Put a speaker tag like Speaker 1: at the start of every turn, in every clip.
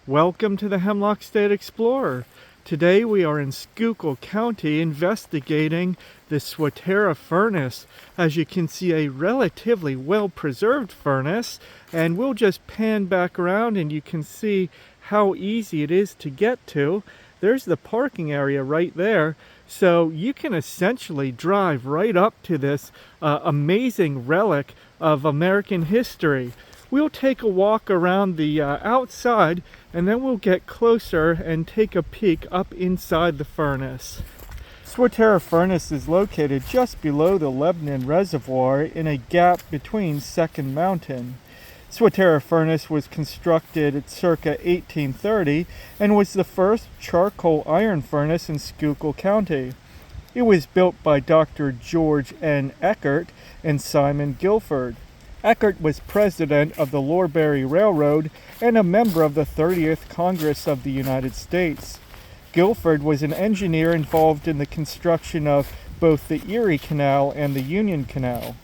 Speaker 1: Welcome to the Hemlock State Explorer. Today we are in Schuylkill County investigating the Swatara Furnace. As you can see, a relatively well-preserved furnace, and we'll just pan back around and you can see how easy it is to get to. There's the parking area right there, so you can essentially drive right up to this amazing relic of American history. We'll take a walk around the outside, and then we'll get closer and take a peek up inside the furnace. Swatara Furnace is located just below the Lebanon Reservoir in a gap between Second Mountain. Swatara Furnace was constructed at circa 1830 and was the first charcoal iron furnace in Schuylkill County. It was built by Dr. George N. Eckert and Simon Guilford. Eckert was president of the Loreberry Railroad and a member of the 30th Congress of the United States. Guilford was an engineer involved in the construction of both the Erie Canal and the Union Canal.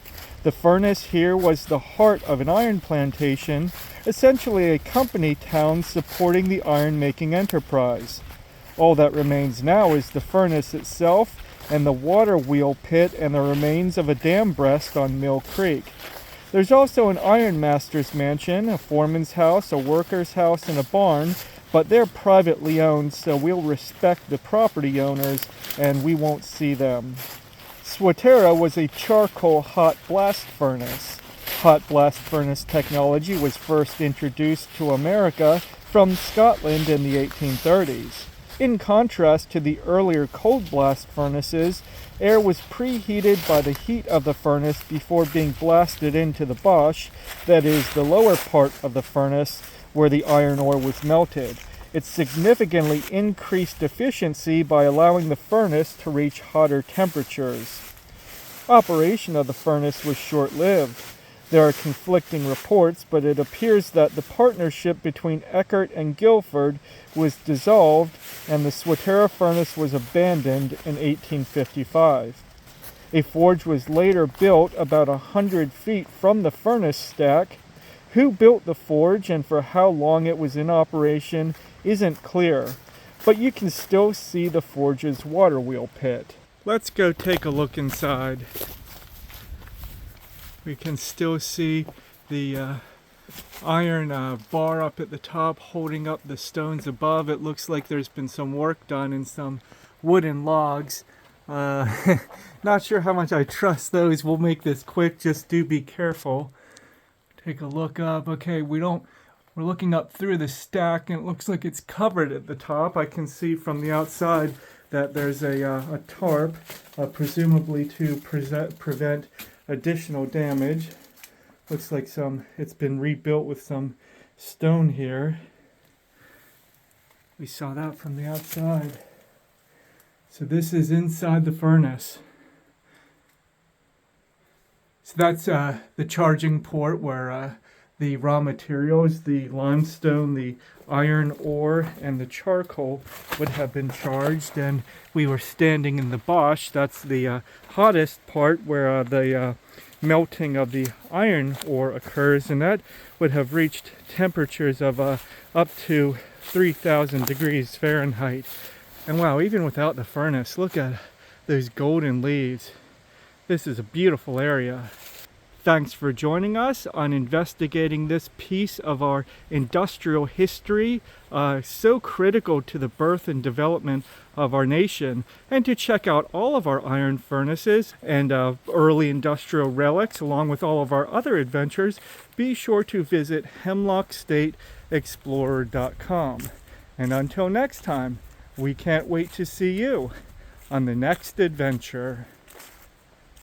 Speaker 1: The furnace here was the heart of an iron plantation, essentially a company town supporting the iron-making enterprise. All that remains now is the furnace itself and the water wheel pit and the remains of a dam breast on Mill Creek. There's also an ironmaster's mansion, a foreman's house, a worker's house, and a barn, but they're privately owned, so we'll respect the property owners and we won't see them. Swatara was a charcoal hot blast furnace. Hot blast furnace technology was first introduced to America from Scotland in the 1830s. In contrast to the earlier cold blast furnaces, air was preheated by the heat of the furnace before being blasted into the bosch, that is, the lower part of the furnace where the iron ore was melted. It significantly increased efficiency by allowing the furnace to reach hotter temperatures. Operation of the furnace was short-lived. There are conflicting reports, but it appears that the partnership between Eckert and Guilford was dissolved and the Swatara furnace was abandoned in 1855. A forge was later built about 100 feet from the furnace stack. Who built the forge and for how long it was in operation isn't clear, but you can still see the forge's water wheel pit. Let's go take a look inside. We can still see the iron bar up at the top holding up the stones above. It looks like there's been some work done in some wooden logs. Not sure how much I trust those. We'll make this quick, just do be careful. Take a look up. Okay, we're looking up through the stack and it looks like it's covered at the top. I can see from the outside that there's a tarp, presumably to prevent additional damage. Looks like it's been rebuilt with some stone here. We saw that from the outside. So this is inside the furnace. So that's the charging port where the raw materials, the limestone, the iron ore, and the charcoal would have been charged, and we were standing in the bosch. That's the hottest part where the melting of the iron ore occurs, and that would have reached temperatures of up to 3,000 degrees Fahrenheit. And wow, even without the furnace, look at those golden leaves. This is a beautiful area. Thanks for joining us on investigating this piece of our industrial history, so critical to the birth and development of our nation. And to check out all of our iron furnaces and early industrial relics, along with all of our other adventures, be sure to visit hemlockstateexplorer.com. And until next time, we can't wait to see you on the next adventure.